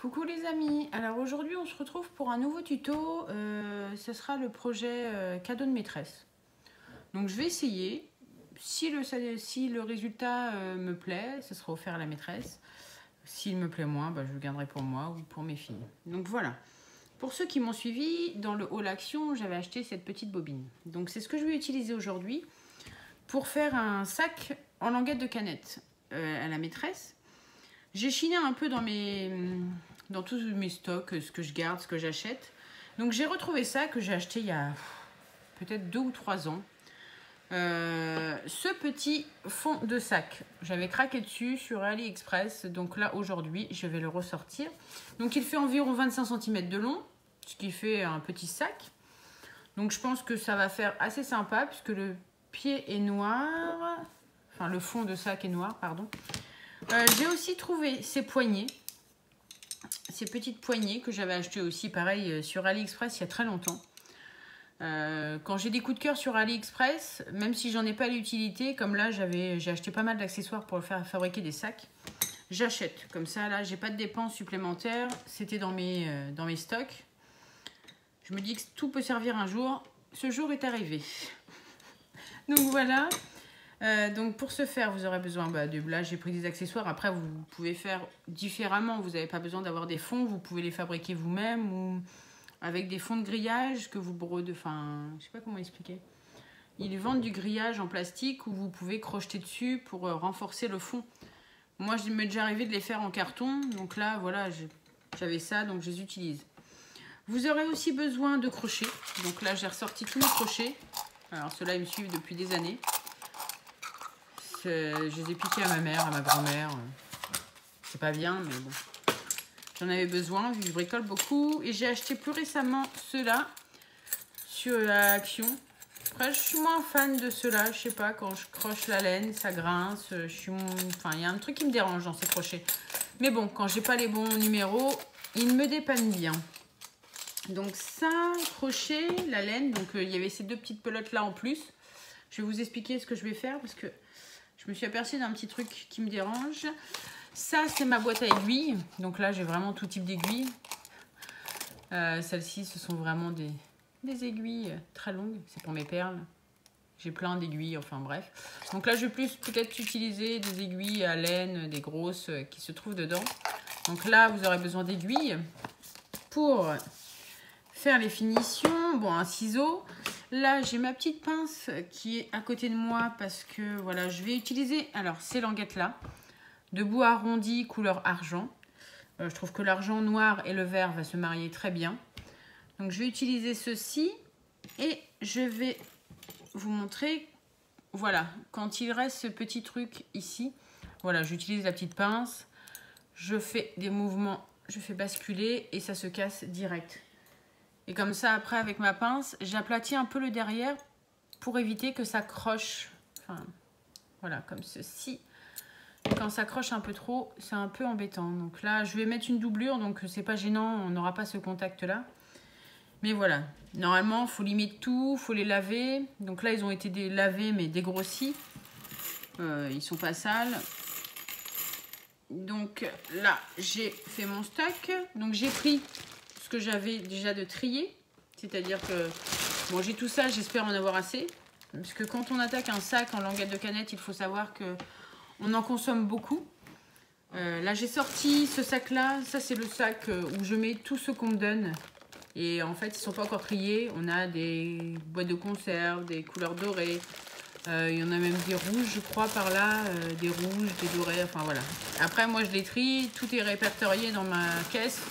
Coucou les amis, alors aujourd'hui on se retrouve pour un nouveau tuto, ce sera le projet cadeau de maîtresse. Donc je vais essayer, si le résultat me plaît, ce sera offert à la maîtresse. S'il me plaît moins, je le garderai pour moi ou pour mes filles. Donc voilà, pour ceux qui m'ont suivi, dans le haul action, j'avais acheté cette petite bobine. Donc c'est ce que je vais utiliser aujourd'hui pour faire un sac en languette de canette à la maîtresse. J'ai chiné un peu dans tous mes stocks, ce que je garde, ce que j'achète. Donc j'ai retrouvé ça que j'ai acheté il y a peut-être 2 ou 3 ans. Ce petit fond de sac. J'avais craqué dessus sur AliExpress. Donc là aujourd'hui je vais le ressortir. Donc il fait environ 25 cm de long, ce qui fait un petit sac. Donc je pense que ça va faire assez sympa puisque le pied est noir. Enfin le fond de sac est noir, pardon. J'ai aussi trouvé ces poignées, ces petites poignées que j'avais achetées aussi, pareil, sur AliExpress il y a très longtemps. Quand j'ai des coups de cœur sur AliExpress, même si j'en ai pas l'utilité, comme là j'ai acheté pas mal d'accessoires pour faire fabriquer des sacs, j'achète. Comme ça, là, j'ai pas de dépenses supplémentaires, c'était dans mes stocks. Je me dis que tout peut servir un jour, ce jour est arrivé. Donc voilà. Donc pour ce faire, vous aurez besoin de... Là, j'ai pris des accessoires. Après, vous pouvez faire différemment. Vous n'avez pas besoin d'avoir des fonds. Vous pouvez les fabriquer vous-même ou avec des fonds de grillage que vous brodez. Enfin, je sais pas comment expliquer. Ils vendent du grillage en plastique où vous pouvez crocheter dessus pour renforcer le fond. Moi, je m'est déjà arrivé de les faire en carton. Donc là, voilà, j'avais ça, donc je les utilise. Vous aurez aussi besoin de crochets. Donc là, j'ai ressorti tous mes crochets. Alors ceux-là, ils me suivent depuis des années. Je les ai piqués à ma mère, à ma grand-mère. C'est pas bien, mais bon. J'en avais besoin, vu que je bricole beaucoup. Et j'ai acheté plus récemment ceux-là sur Action. Après, je suis moins fan de ceux-là. Je sais pas, quand je croche la laine, ça grince. Enfin, il y a un truc qui me dérange dans ces crochets. Mais bon, quand j'ai pas les bons numéros, ils me dépannent bien. Donc ça, crochet, la laine. Donc il y avait ces deux petites pelotes-là en plus. Je vais vous expliquer ce que je vais faire parce que je me suis aperçue d'un petit truc qui me dérange. Ça, c'est ma boîte à aiguilles. Donc là, j'ai vraiment tout type d'aiguilles. Celles-ci, ce sont vraiment des aiguilles très longues. C'est pour mes perles. J'ai plein d'aiguilles, enfin bref. Donc là, je vais peut-être utiliser des aiguilles à laine, des grosses qui se trouvent dedans. Donc là, vous aurez besoin d'aiguilles pour faire les finitions. Bon, un ciseau. Là, j'ai ma petite pince qui est à côté de moi parce que voilà, je vais utiliser alors ces languettes là de bois arrondi couleur argent. Je trouve que l'argent noir et le vert va se marier très bien. Donc je vais utiliser ceci et je vais vous montrer. Voilà, quand il reste ce petit truc ici, voilà, j'utilise la petite pince, je fais des mouvements, je fais basculer et ça se casse direct. Et comme ça, après, avec ma pince, j'aplatis un peu le derrière pour éviter que ça croche. Enfin, voilà, comme ceci. Et quand ça croche un peu trop, c'est un peu embêtant. Donc là, je vais mettre une doublure, donc c'est pas gênant, on n'aura pas ce contact-là. Mais voilà, normalement, il faut limiter tout, il faut les laver. Donc là, ils ont été lavés, mais dégrossis. Ils sont pas sales. Donc là, j'ai fait mon stock. Donc j'ai pris ce que j'avais déjà de trier, c'est-à-dire que bon, j'ai tout ça, j'espère en avoir assez, parce que quand on attaque un sac en languette de canette, il faut savoir que on en consomme beaucoup. Là, j'ai sorti ce sac-là, ça c'est le sac où je mets tout ce qu'on me donne, et en fait, ils sont pas encore triés. On a des boîtes de conserve, des couleurs dorées, il y en a même des rouges, je crois, par là, des rouges, des dorés, enfin voilà. Après, moi, je les trie, tout est répertorié dans ma caisse.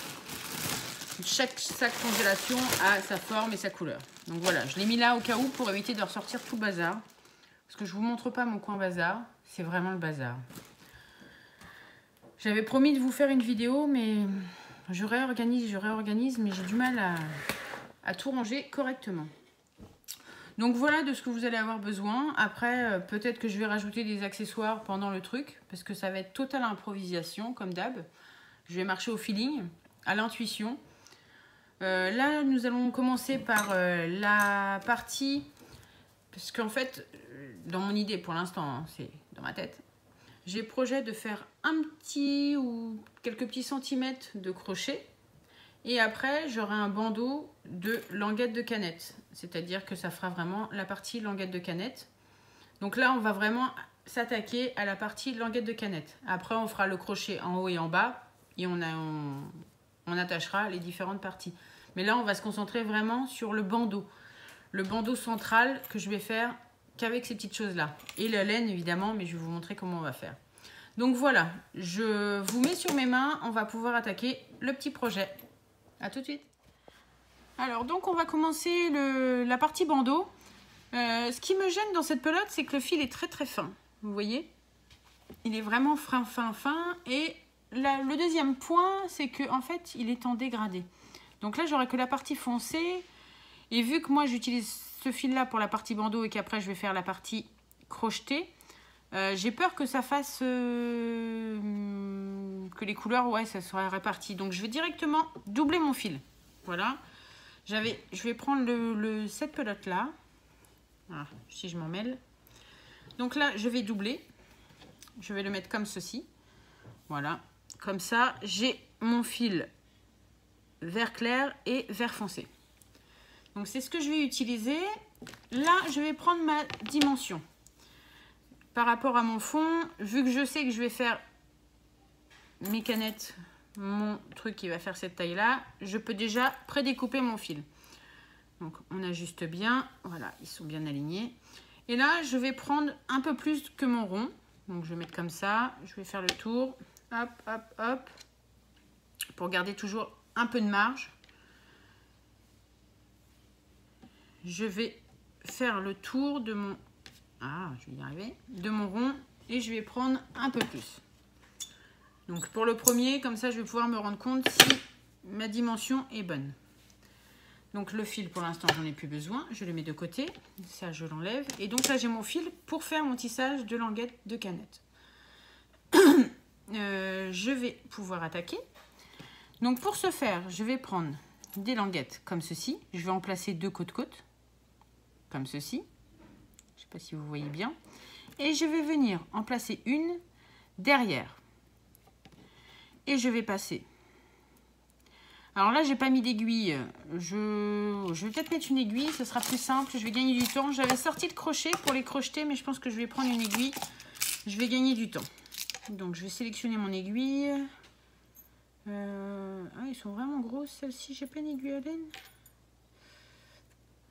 Chaque sac congélation a sa forme et sa couleur. Donc voilà, je l'ai mis là au cas où pour éviter de ressortir tout le bazar. Parce que je ne vous montre pas mon coin bazar, c'est vraiment le bazar. J'avais promis de vous faire une vidéo, mais je réorganise, mais j'ai du mal à tout ranger correctement. Donc voilà de ce que vous allez avoir besoin. Après, peut-être que je vais rajouter des accessoires pendant le truc, parce que ça va être totale improvisation, comme d'hab. Je vais marcher au feeling, à l'intuition. Là, nous allons commencer par la partie, parce qu'en fait, dans mon idée pour l'instant, hein, c'est dans ma tête, j'ai projet de faire un petit ou quelques petits centimètres de crochet. Et après, j'aurai un bandeau de languette de canette. C'est-à-dire que ça fera vraiment la partie languette de canette. Donc là, on va vraiment s'attaquer à la partie languette de canette. Après, on fera le crochet en haut et en bas. Et on attachera les différentes parties. Mais là, on va se concentrer vraiment sur le bandeau. Le bandeau central que je vais faire qu'avec ces petites choses-là. Et la laine, évidemment, mais je vais vous montrer comment on va faire. Donc voilà, je vous mets sur mes mains. On va pouvoir attaquer le petit projet. À tout de suite. Alors, donc, on va commencer la partie bandeau. Ce qui me gêne dans cette pelote, c'est que le fil est très très fin. Vous voyez? Il est vraiment fin. Et le deuxième point, c'est que en fait, il est en dégradé. Donc là, j'aurai que la partie foncée. Et vu que moi, j'utilise ce fil-là pour la partie bandeau et qu'après, je vais faire la partie crochetée, j'ai peur que ça fasse... que les couleurs, ouais, ça sera réparti. Donc, je vais directement doubler mon fil. Voilà. Je vais prendre cette pelote-là. Voilà, si je m'en mêle. Donc là, je vais doubler. Je vais le mettre comme ceci. Voilà. Comme ça, j'ai mon fil vert clair et vert foncé. Donc, c'est ce que je vais utiliser. Là, je vais prendre ma dimension. Par rapport à mon fond, vu que je sais que je vais faire mes canettes, mon truc qui va faire cette taille-là, je peux déjà prédécouper mon fil. Donc, on ajuste bien. Voilà, ils sont bien alignés. Et là, je vais prendre un peu plus que mon rond. Donc, je vais mettre comme ça. Je vais faire le tour. Hop, hop, hop. Pour garder toujours un peu de marge. Je vais faire le tour de mon... Ah, je vais y arriver. De mon rond. Et je vais prendre un peu plus. Donc, pour le premier, comme ça, je vais pouvoir me rendre compte si ma dimension est bonne. Donc le fil, pour l'instant, j'en ai plus besoin. Je le mets de côté. Ça, je l'enlève. Et donc là, j'ai mon fil pour faire mon tissage de languette de canette. Je vais pouvoir attaquer. Donc pour ce faire, je vais prendre des languettes comme ceci. Je vais en placer deux côte-côte. Comme ceci. Je ne sais pas si vous voyez bien. Et je vais venir en placer une derrière. Et je vais passer... Alors là, j'ai pas mis d'aiguille. Je vais peut-être mettre une aiguille, ce sera plus simple. Je vais gagner du temps. J'avais sorti le crochet pour les crocheter, mais je pense que je vais prendre une aiguille. Je vais gagner du temps. Donc, je vais sélectionner mon aiguille. Ah, ils sont vraiment grosses, celles-ci. J'ai pas une aiguille à laine.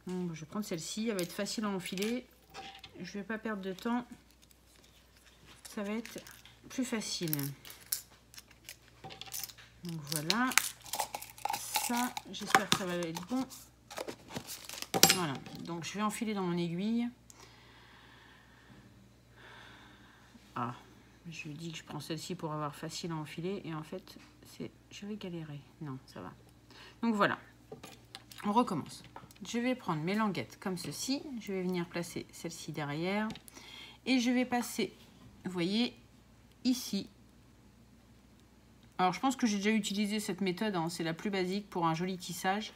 Bon, je vais prendre celle-ci. Elle va être facile à enfiler. Je vais pas perdre de temps. Ça va être plus facile. Donc, voilà. Ça, j'espère que ça va être bon. Voilà, donc je vais enfiler dans mon aiguille. Ah, je dis que je prends celle-ci pour avoir facile à enfiler et en fait, je vais galérer. Non, ça va. Donc voilà, on recommence. Je vais prendre mes languettes comme ceci. Je vais venir placer celle-ci derrière et je vais passer, vous voyez, ici. Alors, je pense que j'ai déjà utilisé cette méthode, hein, c'est la plus basique pour un joli tissage.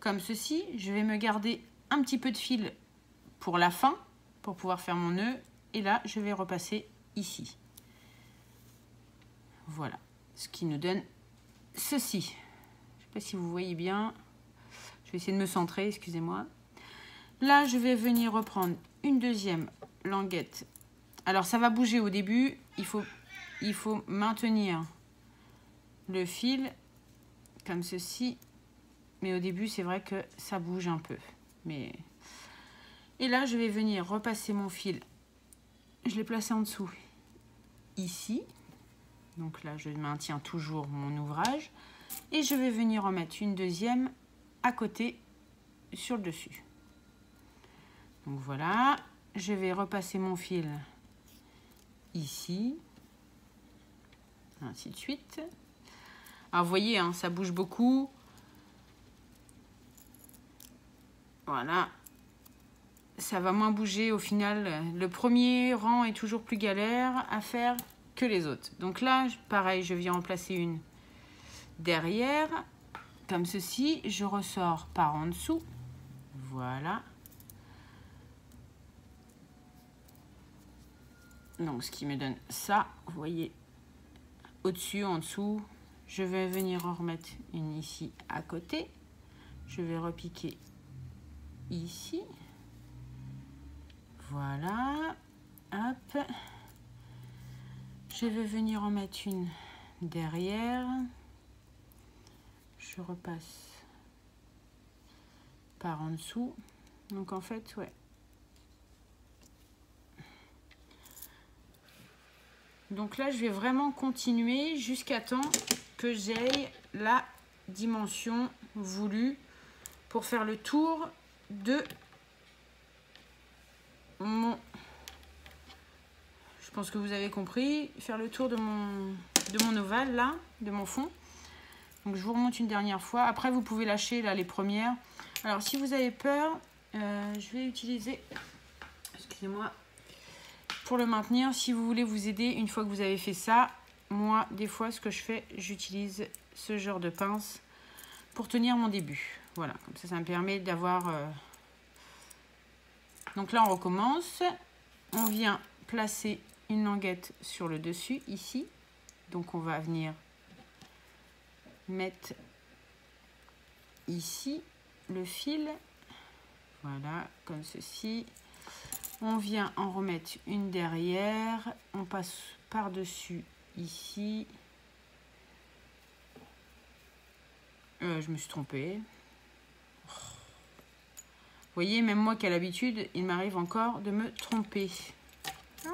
Comme ceci, je vais me garder un petit peu de fil pour la fin, pour pouvoir faire mon nœud. Et là, je vais repasser ici. Voilà, ce qui nous donne ceci. Je ne sais pas si vous voyez bien. Je vais essayer de me centrer, excusez-moi. Là, je vais venir reprendre une deuxième languette. Alors, ça va bouger au début. Il faut maintenir le fil comme ceci, mais au début c'est vrai que ça bouge un peu, et là je vais venir repasser mon fil. Je l'ai placé en dessous ici, donc là je maintiens toujours mon ouvrage et je vais venir en mettre une deuxième à côté sur le dessus. Donc voilà, je vais repasser mon fil ici, ainsi de suite. Alors, vous voyez, hein, ça bouge beaucoup. Voilà. Ça va moins bouger au final. Le premier rang est toujours plus galère à faire que les autres. Donc là, pareil, je viens en placer une derrière. Comme ceci. Je ressors par en dessous. Voilà. Donc ce qui me donne ça, vous voyez, au-dessus, en dessous. Je vais venir en remettre une ici à côté. Je vais repiquer ici. Voilà. Hop. Je vais venir en mettre une derrière. Je repasse par en dessous. Donc en fait, ouais. Donc là, je vais vraiment continuer jusqu'à temps que j'aie la dimension voulue pour faire le tour de mon... Je pense que vous avez compris. Faire le tour de mon ovale, là, de mon fond. Donc je vous remonte une dernière fois. Après, vous pouvez lâcher là les premières. Alors, si vous avez peur, je vais utiliser... Excusez-moi. Pour le maintenir, si vous voulez vous aider, une fois que vous avez fait ça, moi, des fois, ce que je fais, j'utilise ce genre de pince pour tenir mon début. Voilà, comme ça me permet d'avoir... Donc là, on recommence. On vient placer une languette sur le dessus, ici. Donc, on va venir mettre ici le fil. Voilà, comme ceci. On vient en remettre une derrière. On passe par-dessus ici. Je me suis trompée. Vous voyez, même moi qui ai l'habitude, il m'arrive encore de me tromper. Ah.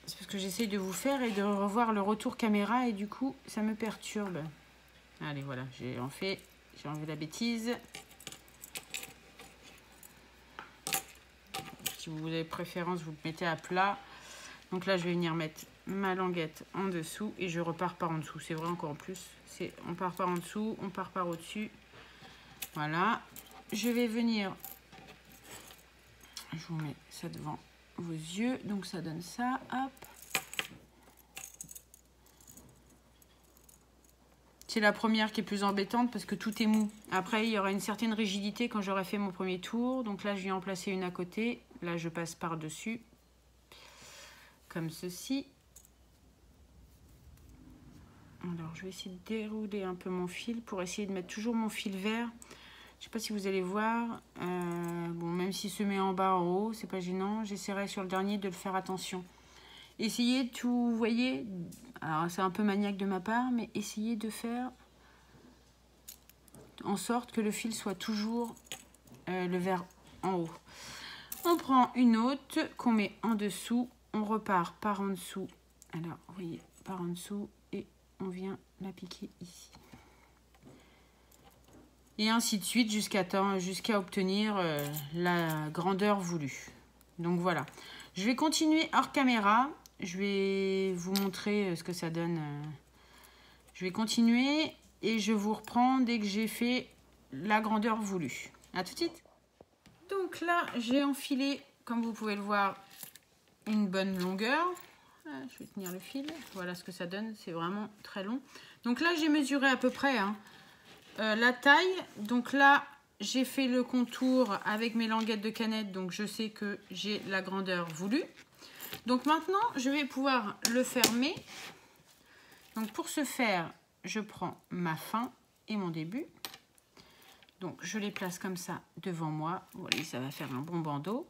C'est parce que j'essaye de vous faire et de revoir le retour caméra et du coup, ça me perturbe. Allez, voilà, j'ai enlevé la bêtise. Si vous avez préférence, vous le mettez à plat. Donc là, je vais venir mettre ma languette en dessous et je repars par en dessous. C'est vrai encore en plus. On part par en dessous, on part par au-dessus. Voilà. Je vais venir... Je vous mets ça devant vos yeux. Donc ça donne ça. Hop. C'est la première qui est plus embêtante parce que tout est mou. Après, il y aura une certaine rigidité quand j'aurai fait mon premier tour. Donc là, je viens en placer une à côté. Là, je passe par-dessus. Comme ceci. Alors, je vais essayer de dérouler un peu mon fil pour essayer de mettre toujours mon fil vert. Je ne sais pas si vous allez voir. Bon, même s'il se met en bas, en haut, c'est pas gênant. J'essaierai sur le dernier de le faire attention. Essayez de tout, vous voyez. Alors, c'est un peu maniaque de ma part, mais essayez de faire en sorte que le fil soit toujours le vert en haut. On prend une autre qu'on met en dessous. On repart par en dessous. Alors, vous voyez, par en dessous. Et on vient la piquer ici. Et ainsi de suite jusqu'à obtenir la grandeur voulue. Donc voilà. Je vais continuer hors caméra. Je vais vous montrer ce que ça donne. Je vais continuer et je vous reprends dès que j'ai fait la grandeur voulue. À tout de suite. Donc là, j'ai enfilé, comme vous pouvez le voir, une bonne longueur. Je vais tenir le fil. Voilà ce que ça donne. C'est vraiment très long. Donc là, j'ai mesuré à peu près la taille. Donc là, j'ai fait le contour avec mes languettes de canette. Donc je sais que j'ai la grandeur voulue. Donc maintenant, je vais pouvoir le fermer. Donc pour ce faire, je prends ma fin et mon début. Donc je les place comme ça devant moi. Vous voyez, ça va faire un bon bandeau.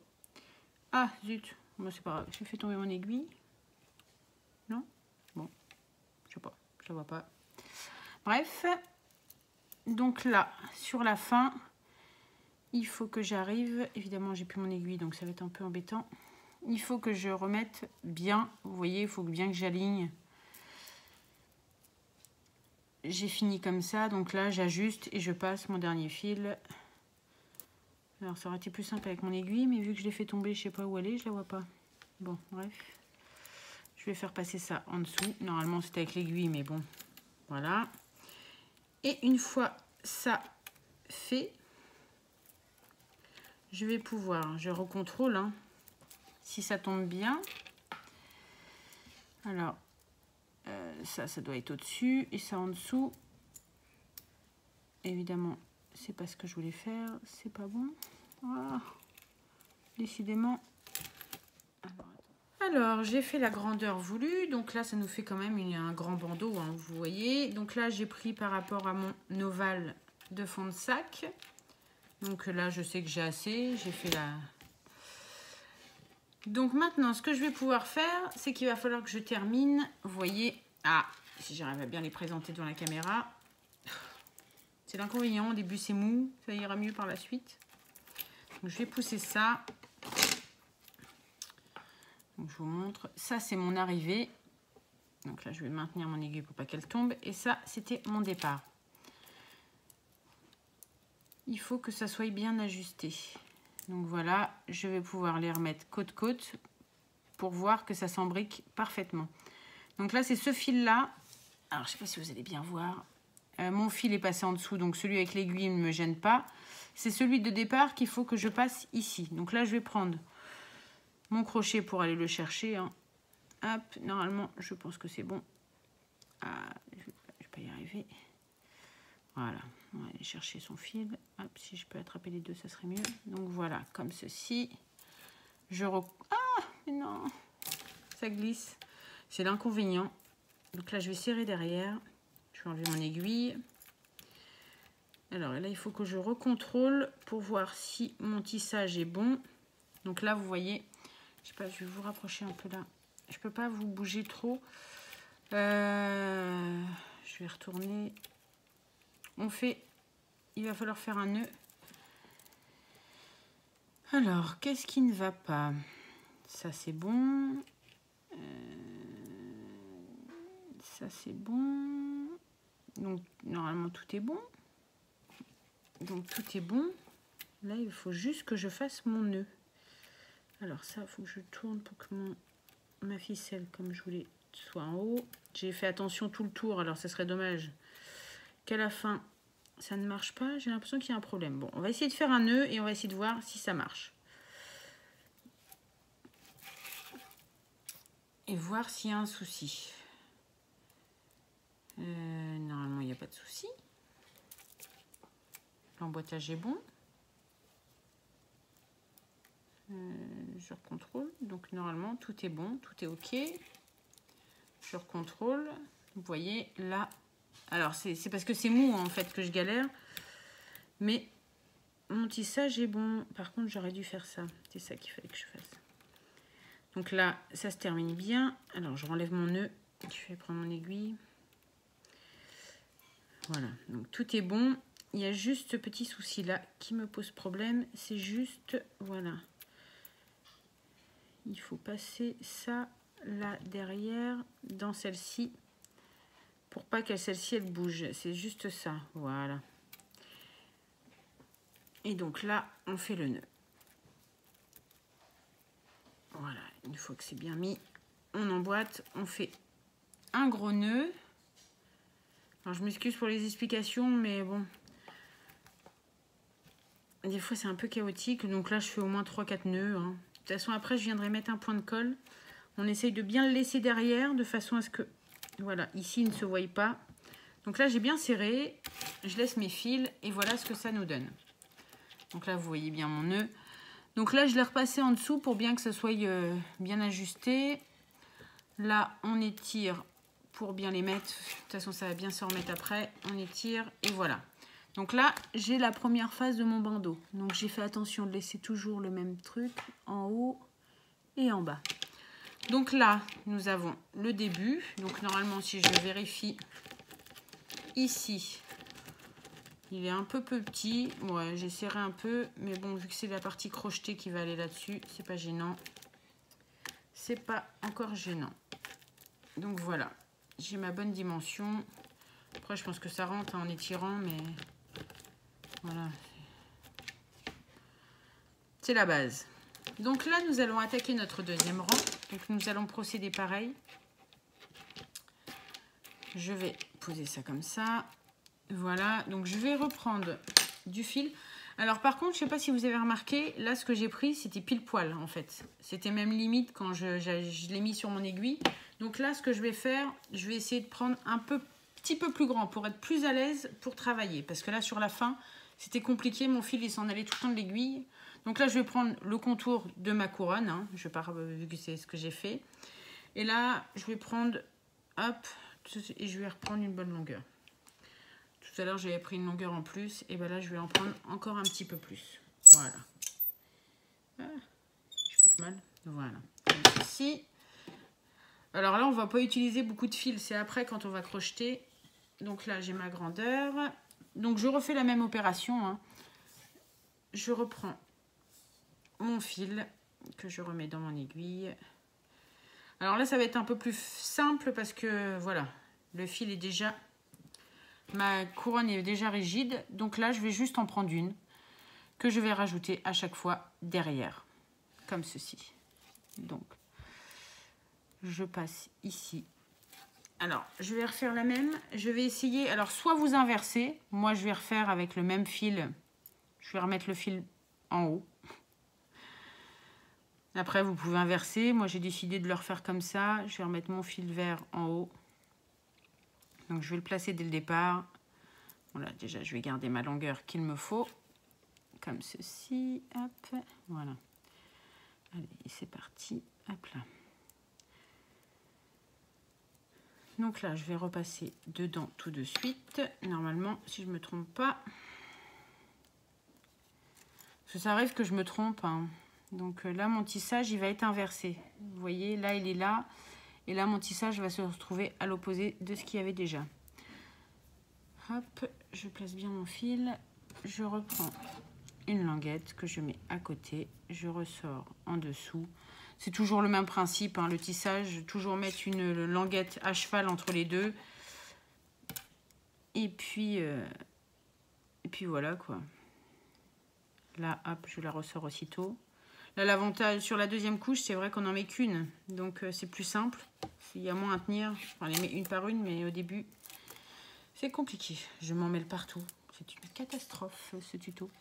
Ah zut, moi c'est pas grave. J'ai fait tomber mon aiguille. Non? Bon, je sais pas, je la vois pas. Bref, donc là, sur la fin, il faut que j'arrive. Évidemment, j'ai plus mon aiguille, donc ça va être un peu embêtant. Il faut que je remette bien. Vous voyez, il faut bien que j'aligne. J'ai fini comme ça, donc là j'ajuste et je passe mon dernier fil. Alors ça aurait été plus simple avec mon aiguille, mais vu que je l'ai fait tomber, je sais pas où elle est, je la vois pas. Bon, bref. Je vais faire passer ça en dessous. Normalement c'était avec l'aiguille, mais bon, voilà. Et une fois ça fait, je vais pouvoir, je recontrôle hein, si ça tombe bien. Alors, ça doit être au-dessus et ça en dessous. Évidemment, c'est pas ce que je voulais faire, c'est pas bon. Ah, décidément, Alors, j'ai fait la grandeur voulue. Donc là, ça nous fait quand même un grand bandeau, hein, vous voyez. Donc là, j'ai pris par rapport à mon ovale de fond de sac. Donc là, je sais que j'ai assez. J'ai fait la... Donc maintenant, ce que je vais pouvoir faire, c'est qu'il va falloir que je termine. Vous voyez, ah, si j'arrive à bien les présenter devant la caméra. C'est l'inconvénient, au début c'est mou, ça ira mieux par la suite. Donc je vais pousser ça. Donc je vous montre. Ça, c'est mon arrivée. Donc là, je vais maintenir mon aiguille pour pas qu'elle tombe. Et ça, c'était mon départ. Il faut que ça soit bien ajusté. Donc voilà, je vais pouvoir les remettre côte-côte pour voir que ça s'embrique parfaitement. Donc là, c'est ce fil-là. Alors, je sais pas si vous allez bien voir. Mon fil est passé en dessous, donc celui avec l'aiguille ne me gêne pas. C'est celui de départ qu'il faut que je passe ici. Donc là, je vais prendre mon crochet pour aller le chercher. Hein. Hop, normalement, je pense que c'est bon. Ah, je vais pas y arriver. Voilà, on va aller chercher son fil. Hop, si je peux attraper les deux, ça serait mieux. Donc voilà, comme ceci. Ah, mais non, ça glisse. C'est l'inconvénient. Donc là, je vais serrer derrière. Je vais enlever mon aiguille. Alors là, il faut que je recontrôle pour voir si mon tissage est bon. Donc là, vous voyez, je sais pas, je vais vous rapprocher un peu là. Je peux pas vous bouger trop. Je vais retourner. Il va falloir faire un nœud. Alors, qu'est-ce qui ne va pas? Ça, c'est bon. Ça, c'est bon. Donc, normalement, tout est bon. Donc, tout est bon. Là, il faut juste que je fasse mon nœud. Alors, ça, il faut que je tourne pour que ma ficelle, comme je voulais, soit en haut. J'ai fait attention tout le tour. Alors, ça serait dommage qu'à la fin, ça ne marche pas. J'ai l'impression qu'il y a un problème. Bon, on va essayer de faire un nœud et on va essayer de voir si ça marche. Et voir s'il y a un souci. Normalement, il n'y a pas de souci. L'emboîtage est bon. Je recontrôle. Donc, normalement, tout est bon. Tout est OK. Je recontrôle. Vous voyez, là... Alors, c'est parce que c'est mou, en fait, que je galère. Mais mon tissage est bon. Par contre, j'aurais dû faire ça. C'est ça qu'il fallait que je fasse. Donc là, ça se termine bien. Alors, je renlève mon nœud. Je vais prendre mon aiguille. Voilà. Donc, tout est bon. Il y a juste ce petit souci-là qui me pose problème. C'est juste... Voilà. Il faut passer ça, là, derrière, dans celle-ci. Pour pas que celle-ci, elle bouge. C'est juste ça. Voilà. Et donc là, on fait le nœud. Voilà. Une fois que c'est bien mis, on emboîte. On fait un gros nœud. Alors, je m'excuse pour les explications, mais bon. Des fois, c'est un peu chaotique. Donc là, je fais au moins 3-4 nœuds. Hein. De toute façon, après, je viendrai mettre un point de colle. On essaye de bien le laisser derrière, de façon à ce que... Voilà, ici, il ne se voie pas. Donc là, j'ai bien serré. Je laisse mes fils et voilà ce que ça nous donne. Donc là, vous voyez bien mon nœud. Donc là, je l'ai repassé en dessous pour bien que ça soit bien ajusté. Là, on étire pour bien les mettre. De toute façon, ça va bien se remettre après. On étire et voilà. Donc là, j'ai la première phase de mon bandeau. Donc j'ai fait attention de laisser toujours le même truc en haut et en bas. Donc là, nous avons le début. Donc normalement, si je vérifie ici, il est un peu petit. Ouais, j'ai serré un peu. Mais bon, vu que c'est la partie crochetée qui va aller là-dessus, c'est pas gênant. C'est pas encore gênant. Donc voilà, j'ai ma bonne dimension. Après, je pense que ça rentre en étirant, mais voilà. C'est la base. Donc là, nous allons attaquer notre deuxième rang. Donc nous allons procéder pareil. Je vais poser ça comme ça. Voilà, donc je vais reprendre du fil. Alors par contre, je ne sais pas si vous avez remarqué, là ce que j'ai pris, c'était pile poil en fait. C'était même limite quand je l'ai mis sur mon aiguille. Donc là, ce que je vais faire, je vais essayer de prendre un petit peu plus grand pour être plus à l'aise pour travailler. Parce que là, sur la fin, c'était compliqué. Mon fil, il s'en allait tout le temps de l'aiguille. Donc là, je vais prendre le contour de ma couronne, hein. Je pars, vu que c'est ce que j'ai fait. Et là, je vais prendre, hop, et je vais reprendre une bonne longueur. Tout à l'heure, j'avais pris une longueur en plus, et ben là, je vais en prendre encore un petit peu plus. Voilà. Ah, j'ai pas de mal. Voilà. Comme ceci. Alors là, on va pas utiliser beaucoup de fils, c'est après quand on va crocheter. Donc là, j'ai ma grandeur. Donc je refais la même opération, hein. Je reprends mon fil que je remets dans mon aiguille. Alors là, ça va être un peu plus simple parce que voilà, le fil est déjà... Ma couronne est déjà rigide. Donc là, je vais juste en prendre une que je vais rajouter à chaque fois derrière. Comme ceci. Donc, je passe ici. Alors, je vais refaire la même. Je vais essayer... Alors, soit vous inversez. Moi, je vais refaire avec le même fil. Je vais remettre le fil en haut. Après, vous pouvez inverser. Moi, j'ai décidé de le refaire comme ça. Je vais remettre mon fil vert en haut. Donc, je vais le placer dès le départ. Voilà, déjà, je vais garder ma longueur qu'il me faut. Comme ceci. Hop, voilà. Allez, c'est parti. Hop là. Donc là, je vais repasser dedans tout de suite. Normalement, si je ne me trompe pas. Parce que ça arrive que je me trompe, hein. Donc là, mon tissage, il va être inversé. Vous voyez, là, il est là. Et là, mon tissage va se retrouver à l'opposé de ce qu'il y avait déjà. Hop, je place bien mon fil. Je reprends une languette que je mets à côté. Je ressors en dessous. C'est toujours le même principe, hein, le tissage. Toujours mettre une languette à cheval entre les deux. Et puis voilà, quoi. Là, hop, je la ressors aussitôt. Là, l'avantage sur la deuxième couche, c'est vrai qu'on n'en met qu'une. Donc, c'est plus simple. Il y a moins à tenir. On les met une par une, mais au début, c'est compliqué. Je m'en mêle partout. C'est une catastrophe, ce tuto.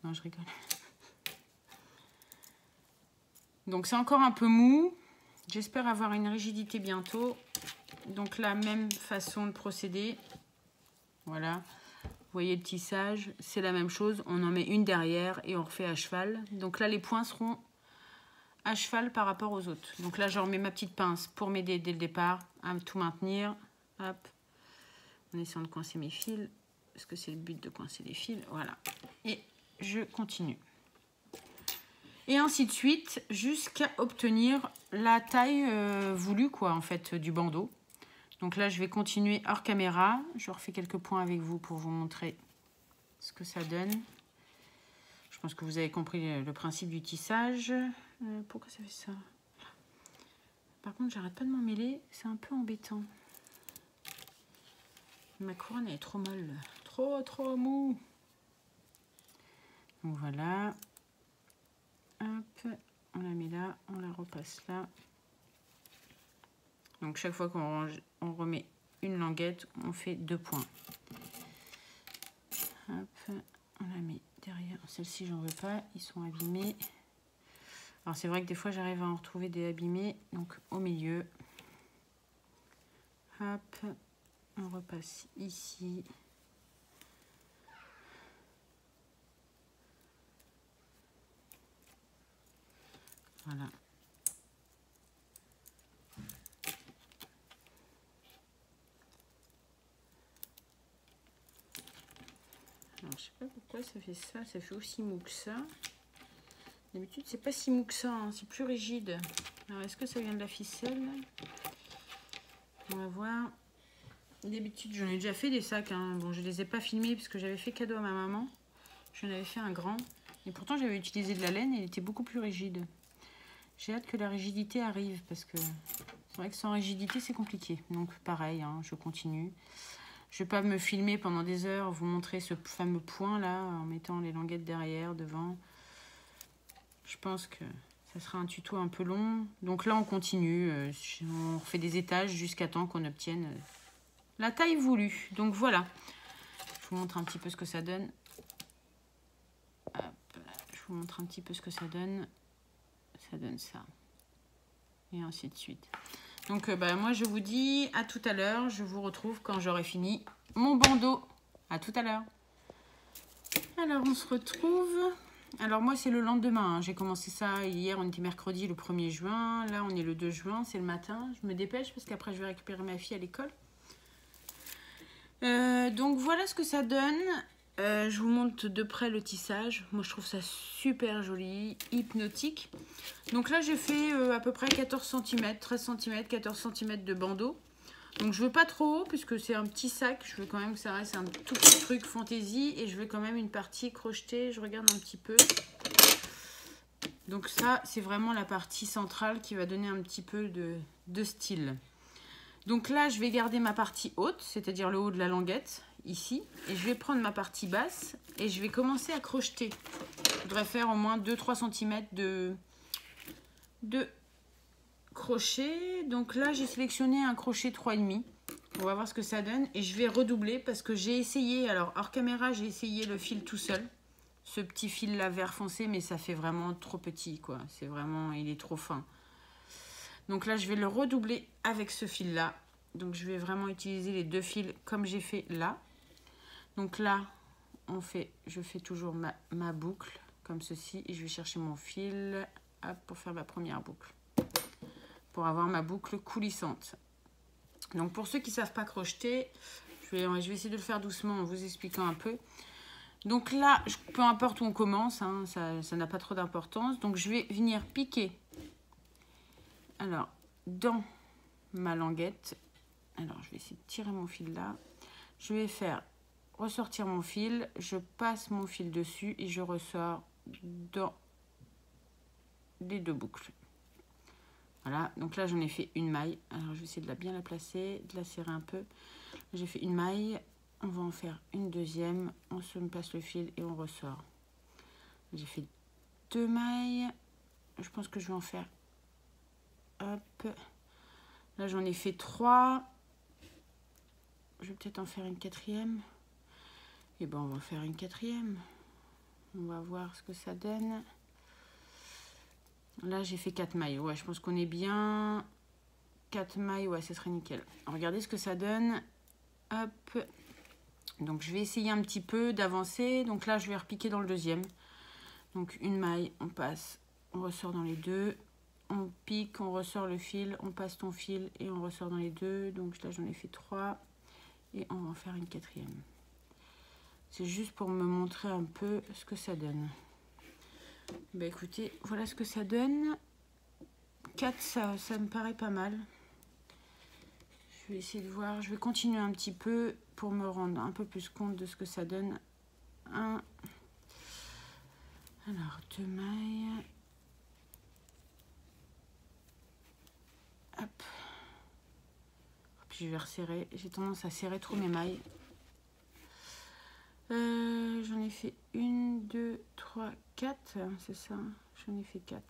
Non, je rigole. Donc, c'est encore un peu mou. J'espère avoir une rigidité bientôt. Donc, la même façon de procéder. Voilà. Vous voyez le tissage, c'est la même chose. On en met une derrière et on refait à cheval. Donc là, les points seront à cheval par rapport aux autres. Donc là, je remets ma petite pince pour m'aider dès le départ à tout maintenir. Hop. En essayant de coincer mes fils. Parce que c'est le but de coincer les fils. Voilà. Et je continue. Et ainsi de suite jusqu'à obtenir la taille voulue, quoi, en fait, du bandeau. Donc là, je vais continuer hors caméra. Je refais quelques points avec vous pour vous montrer ce que ça donne. Je pense que vous avez compris le principe du tissage. Pourquoi ça fait ça? Par contre, j'arrête pas de m'en mêler. C'est un peu embêtant. Ma couronne, elle est trop molle. Trop mou. Donc voilà. Hop, on la met là. On la repasse là. Donc chaque fois qu'on remet une languette, on fait 2 points. Hop, on la met derrière. Celle-ci, j'en veux pas, ils sont abîmés. Alors c'est vrai que des fois, j'arrive à en retrouver des abîmés. Donc au milieu. Hop, on repasse ici. Voilà. Alors, je sais pas pourquoi ça fait ça. Ça fait aussi mou que ça. D'habitude, c'est pas si mou que ça. Hein. C'est plus rigide. Alors, est-ce que ça vient de la ficelle? On va voir. D'habitude, j'en ai déjà fait des sacs. Hein. Bon, je les ai pas filmés parce que j'avais fait cadeau à ma maman. J'en avais fait un grand. Et pourtant, j'avais utilisé de la laine et il était beaucoup plus rigide. J'ai hâte que la rigidité arrive parce que c'est vrai que sans rigidité, c'est compliqué. Donc, pareil, hein, je continue. Je ne vais pas me filmer pendant des heures, vous montrer ce fameux point là, en mettant les languettes derrière, devant. Je pense que ça sera un tuto un peu long. Donc là, on continue. On refait des étages jusqu'à temps qu'on obtienne la taille voulue. Donc voilà. Je vous montre un petit peu ce que ça donne. Hop, je vous montre un petit peu ce que ça donne. Ça donne ça. Et ainsi de suite. Donc, moi, je vous dis à tout à l'heure. Je vous retrouve quand j'aurai fini mon bandeau. À tout à l'heure. Alors, on se retrouve. Alors moi c'est le lendemain, hein. J'ai commencé ça hier, on était mercredi le 1er juin. Là on est le 2 juin, c'est le matin. Je me dépêche parce qu'après je vais récupérer ma fille à l'école. Donc voilà ce que ça donne. Je vous montre de près le tissage. Moi je trouve ça super joli, hypnotique. Donc là j'ai fait à peu près 14 cm, 13 cm, 14 cm de bandeau. Donc je veux pas trop haut puisque c'est un petit sac. Je veux quand même que ça reste un tout petit truc fantaisie. Et je veux quand même une partie crochetée. Je regarde un petit peu. Donc ça c'est vraiment la partie centrale qui va donner un petit peu de style. Donc là, je vais garder ma partie haute, c'est-à-dire le haut de la languette, ici. Et je vais prendre ma partie basse et je vais commencer à crocheter. Je voudrais faire au moins 2-3 cm de crochet. Donc là, j'ai sélectionné un crochet 3,5. On va voir ce que ça donne. Et je vais redoubler parce que j'ai essayé, alors hors caméra, j'ai essayé le fil tout seul. Ce petit fil-là vert foncé, mais ça fait vraiment trop petit, quoi. C'est vraiment, il est trop fin. Donc là, je vais le redoubler avec ce fil-là. Donc, je vais vraiment utiliser les deux fils comme j'ai fait là. Donc là, je fais toujours ma boucle comme ceci. Et je vais chercher mon fil pour faire ma première boucle. Pour avoir ma boucle coulissante. Donc, pour ceux qui ne savent pas crocheter, je vais essayer de le faire doucement en vous expliquant un peu. Donc là, peu importe où on commence, hein, ça n'a pas trop d'importance. Donc, je vais venir piquer. Alors, dans ma languette, alors je vais essayer de tirer mon fil là. Je vais faire ressortir mon fil, je passe mon fil dessus et je ressors dans les deux boucles. Voilà, donc là j'en ai fait une maille. Alors je vais essayer de bien la placer, de la serrer un peu. J'ai fait une maille, on va en faire une deuxième. On se passe le fil et on ressort. J'ai fait 2 mailles. Je pense que je vais en faire... Hop, là j'en ai fait 3. Je vais peut-être en faire une 4e. Et ben on va faire une 4e. On va voir ce que ça donne. Là j'ai fait 4 mailles. Ouais, je pense qu'on est bien. 4 mailles, ouais, ce serait nickel. Regardez ce que ça donne. Hop. Donc je vais essayer un petit peu d'avancer. Donc là je vais repiquer dans le deuxième. Donc une maille, on passe, on ressort dans les deux. On pique, on ressort le fil, on passe ton fil et on ressort dans les deux. Donc là, j'en ai fait 3 et on va en faire une 4e. C'est juste pour me montrer un peu ce que ça donne. Bah écoutez, voilà ce que ça donne. 4, ça me paraît pas mal. Je vais essayer de voir. Je vais continuer un petit peu pour me rendre un peu plus compte de ce que ça donne. Alors, 2 mailles. Hop. Puis je vais resserrer. J'ai tendance à serrer trop mes mailles. J'en ai fait 1, 2, 3, 4. C'est ça. J'en ai fait 4.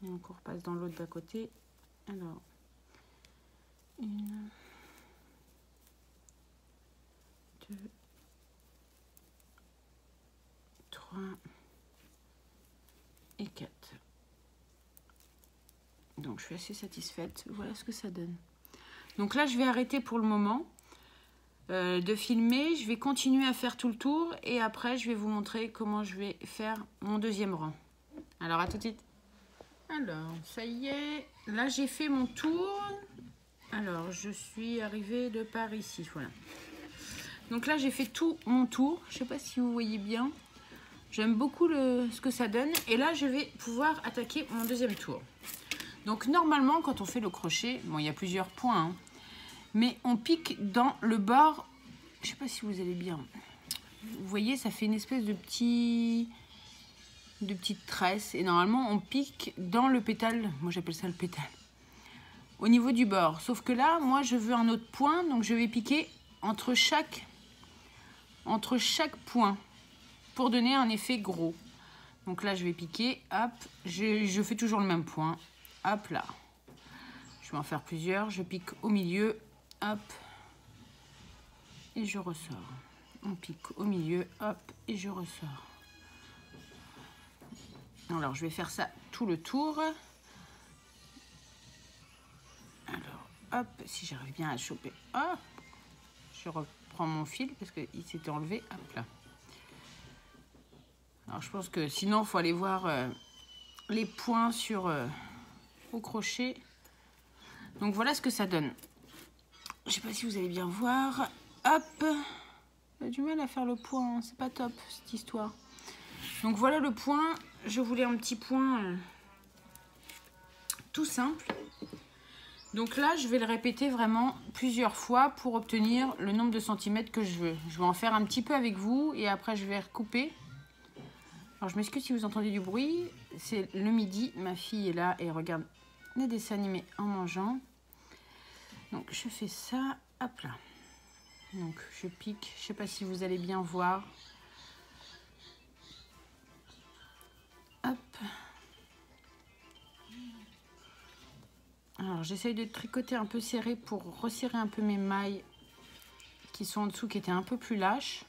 Donc on repasse dans l'autre d'à côté. Alors, 1, 2, 3 et 4. Donc je suis assez satisfaite. Voilà ce que ça donne. Donc là je vais arrêter pour le moment de filmer. Je vais continuer à faire tout le tour et après je vais vous montrer comment je vais faire mon deuxième rang. Alors à tout de suite. Alors ça y est, là j'ai fait mon tour. Alors je suis arrivée de par ici, voilà. Donc là j'ai fait tout mon tour. Je sais pas si vous voyez bien. J'aime beaucoup ce que ça donne. Et là je vais pouvoir attaquer mon deuxième tour. Donc normalement quand on fait le crochet, bon il y a plusieurs points, hein, mais on pique dans le bord, je sais pas si vous allez bien, vous voyez ça fait une espèce de petite tresse et normalement on pique dans le pétale, moi j'appelle ça le pétale, au niveau du bord. Sauf que là moi je veux un autre point, donc je vais piquer entre chaque point pour donner un effet gros. Donc là je vais piquer, hop, je fais toujours le même point. Hop là, je vais en faire plusieurs, je pique au milieu, hop, et je ressors. On pique au milieu, hop, et je ressors. Alors, je vais faire ça tout le tour. Alors, hop, si j'arrive bien à le choper, hop, je reprends mon fil parce qu'il s'était enlevé, hop là. Alors je pense que sinon il faut aller voir les points sur au crochet. Donc voilà ce que ça donne. Je sais pas si vous allez bien voir. Hop, j'ai du mal à faire le point, hein. C'est pas top cette histoire. Donc voilà le point. Je voulais un petit point tout simple. Donc là, je vais le répéter vraiment plusieurs fois pour obtenir le nombre de centimètres que je veux. Je vais en faire un petit peu avec vous et après je vais recouper. Alors je m'excuse si vous entendez du bruit. C'est le midi, ma fille est là et regarde les dessins animés en mangeant. Donc je fais ça, hop là. Donc je pique, je sais pas si vous allez bien voir. Hop. Alors j'essaye de tricoter un peu serré pour resserrer un peu mes mailles qui sont en dessous, qui étaient un peu plus lâches.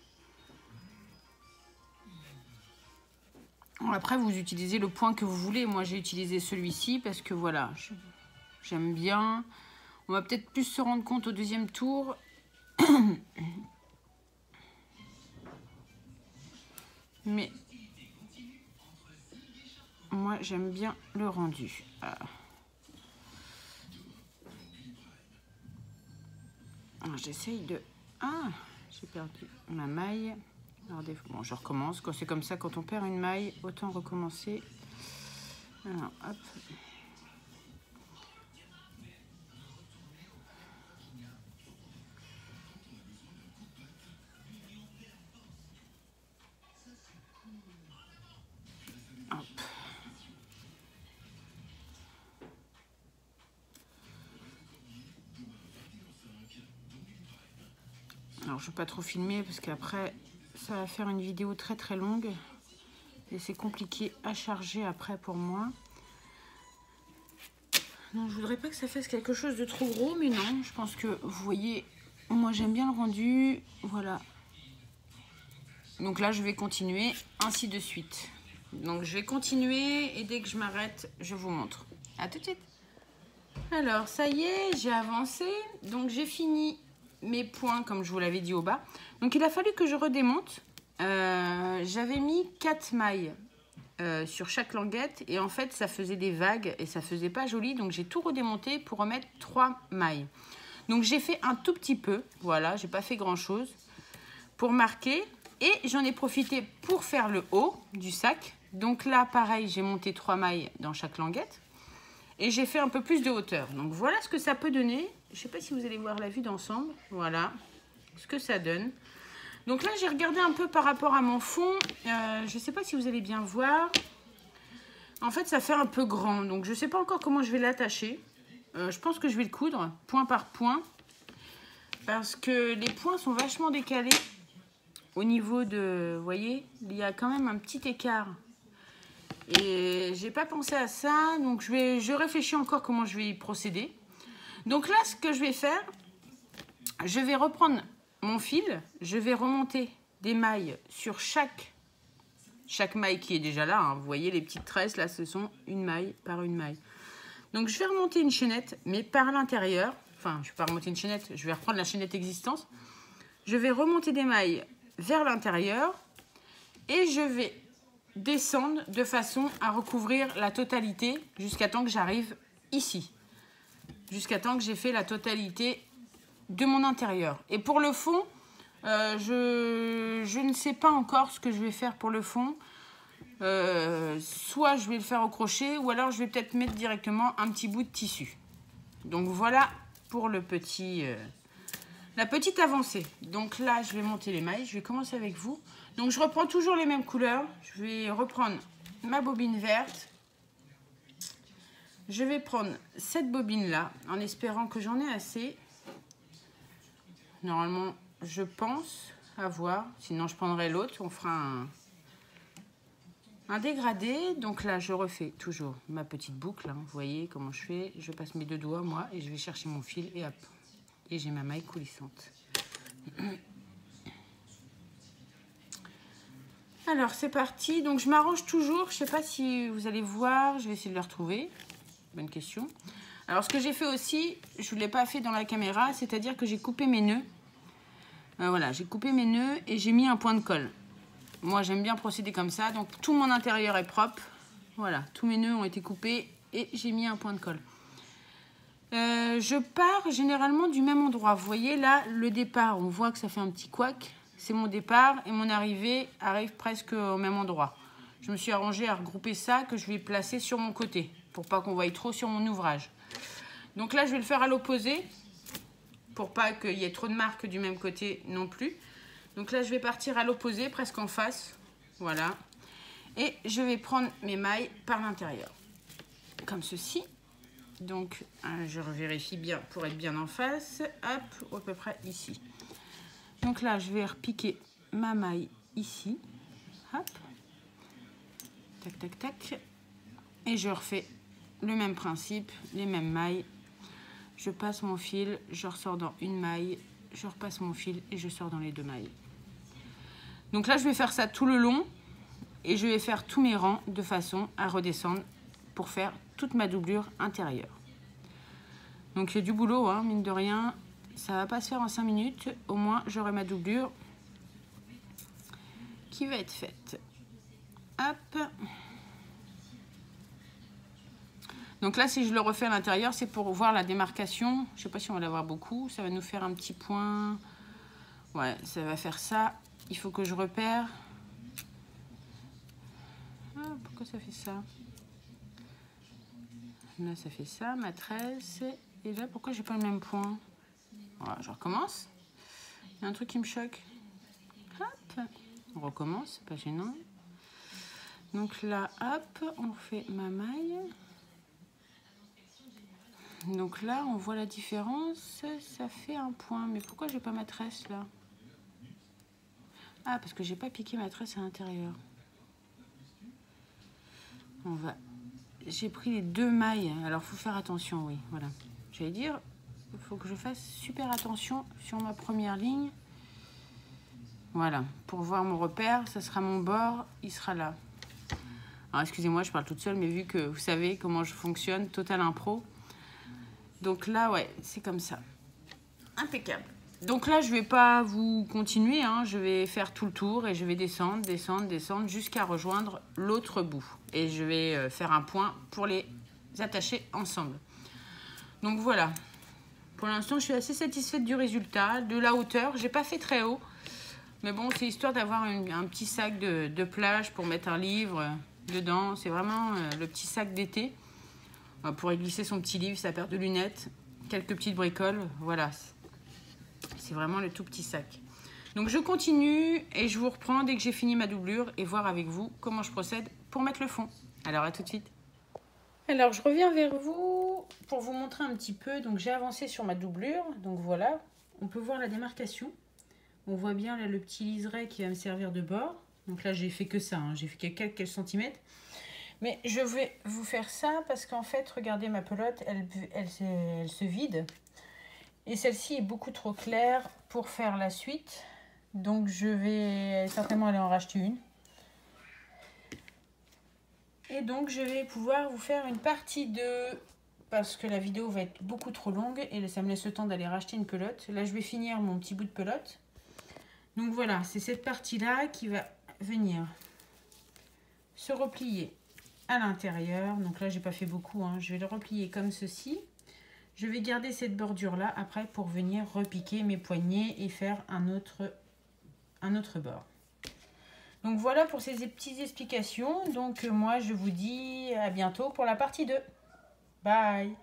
Après vous utilisez le point que vous voulez. Moi j'ai utilisé celui-ci parce que voilà, j'aime bien. On va peut-être plus se rendre compte au deuxième tour. Mais moi j'aime bien le rendu. Alors j'essaye de... Ah, j'ai perdu ma maille. Alors, bon, je recommence. Quand c'est comme ça, quand on perd une maille, autant recommencer. Alors, hop. Hop. Alors, je ne vais pas trop filmer parce qu'après, ça va faire une vidéo très très longue. Et c'est compliqué à charger après pour moi. Non, je voudrais pas que ça fasse quelque chose de trop gros, mais non. Je pense que, vous voyez, moi j'aime bien le rendu. Voilà. Donc là, je vais continuer ainsi de suite. Donc, je vais continuer et dès que je m'arrête, je vous montre. À tout de suite. Alors, ça y est, j'ai avancé. Donc, j'ai fini mes points, comme je vous l'avais dit au bas. Donc, il a fallu que je redémonte. J'avais mis 4 mailles sur chaque languette. Et en fait, ça faisait des vagues et ça faisait pas joli. Donc, j'ai tout redémonté pour remettre 3 mailles. Donc, j'ai fait un tout petit peu. Voilà, j'ai pas fait grand-chose pour marquer. Et j'en ai profité pour faire le haut du sac. Donc là, pareil, j'ai monté 3 mailles dans chaque languette. Et j'ai fait un peu plus de hauteur. Donc voilà ce que ça peut donner. Je ne sais pas si vous allez voir la vue d'ensemble. Voilà ce que ça donne. Donc là, j'ai regardé un peu par rapport à mon fond. Je ne sais pas si vous allez bien voir. En fait, ça fait un peu grand. Donc je ne sais pas encore comment je vais l'attacher. Je pense que je vais le coudre point par point. Parce que les points sont vachement décalés. Au niveau de, vous voyez, il y a quand même un petit écart. Et j'ai pas pensé à ça, donc je réfléchis encore comment je vais y procéder. Donc là, ce que je vais faire, je vais reprendre mon fil, je vais remonter des mailles sur chaque maille qui est déjà là. Hein. Vous voyez les petites tresses, là, ce sont une maille par une maille. Donc je vais remonter une chaînette, mais par l'intérieur. Enfin, je ne vais pas remonter une chaînette, je vais reprendre la chaînette existante. Je vais remonter des mailles vers l'intérieur et je vais descendre de façon à recouvrir la totalité jusqu'à temps que j'arrive ici, jusqu'à temps que j'ai fait la totalité de mon intérieur. Et pour le fond, je ne sais pas encore ce que je vais faire pour le fond. Soit je vais le faire au crochet ou alors je vais peut-être mettre directement un petit bout de tissu. Donc voilà pour le petit... la petite avancée. Donc là, je vais monter les mailles. Je vais commencer avec vous. Donc je reprends toujours les mêmes couleurs. Je vais reprendre ma bobine verte. Je vais prendre cette bobine-là en espérant que j'en ai assez. Normalement, je pense avoir. Sinon, je prendrai l'autre. On fera un dégradé. Donc là, je refais toujours ma petite boucle. Hein. Vous voyez comment je fais. Je passe mes 2 doigts, moi, et je vais chercher mon fil et hop. Et j'ai ma maille coulissante. Alors c'est parti. Donc je m'arrange toujours. Je ne sais pas si vous allez voir. Je vais essayer de le retrouver. Bonne question. Alors ce que j'ai fait aussi, je ne l'ai pas fait dans la caméra, c'est-à-dire que j'ai coupé mes nœuds. Voilà, j'ai coupé mes nœuds et j'ai mis un point de colle. moi j'aime bien procéder comme ça. Donc tout mon intérieur est propre. Voilà, tous mes nœuds ont été coupés et j'ai mis un point de colle. Je pars généralement du même endroit. Vous voyez là, le départ, on voit que ça fait un petit couac. C'est mon départ et mon arrivée arrive presque au même endroit. Je me suis arrangée à regrouper ça que je vais placer sur mon côté pour pas qu'on voie trop sur mon ouvrage. Donc là, je vais le faire à l'opposé pour pas qu'il y ait trop de marques du même côté non plus. Donc là, je vais partir à l'opposé, presque en face. Voilà. Et je vais prendre mes mailles par l'intérieur. Comme ceci. Donc, je vérifie bien pour être bien en face. Hop, à peu près ici. Donc là, je vais repiquer ma maille ici. Hop. Tac, tac, tac. Et je refais le même principe, les mêmes mailles. Je passe mon fil, je ressors dans une maille. Je repasse mon fil et je sors dans les deux mailles. Donc là, je vais faire ça tout le long. Et je vais faire tous mes rangs de façon à redescendre pour faire toute ma doublure intérieure. Donc il y a du boulot, hein, mine de rien. Ça va pas se faire en 5 minutes. Au moins, j'aurai ma doublure qui va être faite. Hop. Donc là, si je le refais à l'intérieur, c'est pour voir la démarcation. Je sais pas si on va l'avoir beaucoup. Ça va nous faire un petit point. Ouais, ça va faire ça. Il faut que je repère. Ah, pourquoi ça fait ça? Là, ça fait ça, ma tresse. Et là, pourquoi j'ai pas le même point? Voilà, je recommence. Il y a un truc qui me choque. Hop, on recommence, c'est pas gênant. Donc là, hop, on fait ma maille. Donc là, on voit la différence. Ça fait un point. Mais pourquoi j'ai pas ma tresse là? Ah, parce que j'ai pas piqué ma tresse à l'intérieur. On va... J'ai pris les deux mailles. Alors, faut faire attention, oui. Voilà. J'allais dire, il faut que je fasse super attention sur ma première ligne. Voilà. Pour voir mon repère, ça sera mon bord. Il sera là. Alors, excusez-moi, je parle toute seule, mais vu que vous savez comment je fonctionne, total impro. Donc là, ouais, c'est comme ça. Impeccable. Donc là, je vais pas vous continuer, hein. Je vais faire tout le tour et je vais descendre, descendre, descendre jusqu'à rejoindre l'autre bout. Et je vais faire un point pour les attacher ensemble. Donc voilà. Pour l'instant, je suis assez satisfaite du résultat, de la hauteur. J'ai pas fait très haut. Mais bon, c'est histoire d'avoir un petit sac de plage pour mettre un livre dedans. C'est vraiment le petit sac d'été. Pour y glisser son petit livre, sa paire de lunettes, quelques petites bricoles. Voilà. C'est vraiment le tout petit sac. Donc je continue et je vous reprends dès que j'ai fini ma doublure et voir avec vous comment je procède pour mettre le fond. Alors à tout de suite. Alors je reviens vers vous pour vous montrer un petit peu. Donc j'ai avancé sur ma doublure. Donc voilà, on peut voir la démarcation. On voit bien là le petit liseré qui va me servir de bord. Donc là j'ai fait que ça, hein. J'ai fait que quelques centimètres. Mais je vais vous faire ça parce qu'en fait, regardez ma pelote, elle se vide. Et celle-ci est beaucoup trop claire pour faire la suite. Donc je vais certainement aller en racheter une. Et donc je vais pouvoir vous faire une partie 2 parce que la vidéo va être beaucoup trop longue et ça me laisse le temps d'aller racheter une pelote. Là je vais finir mon petit bout de pelote. Donc voilà, c'est cette partie-là qui va venir se replier à l'intérieur. Donc là j'ai pas fait beaucoup, hein. Je vais le replier comme ceci. Je vais garder cette bordure là après pour venir repiquer mes poignets et faire un autre bord. Donc voilà pour ces petites explications. Donc moi je vous dis à bientôt pour la partie 2. Bye!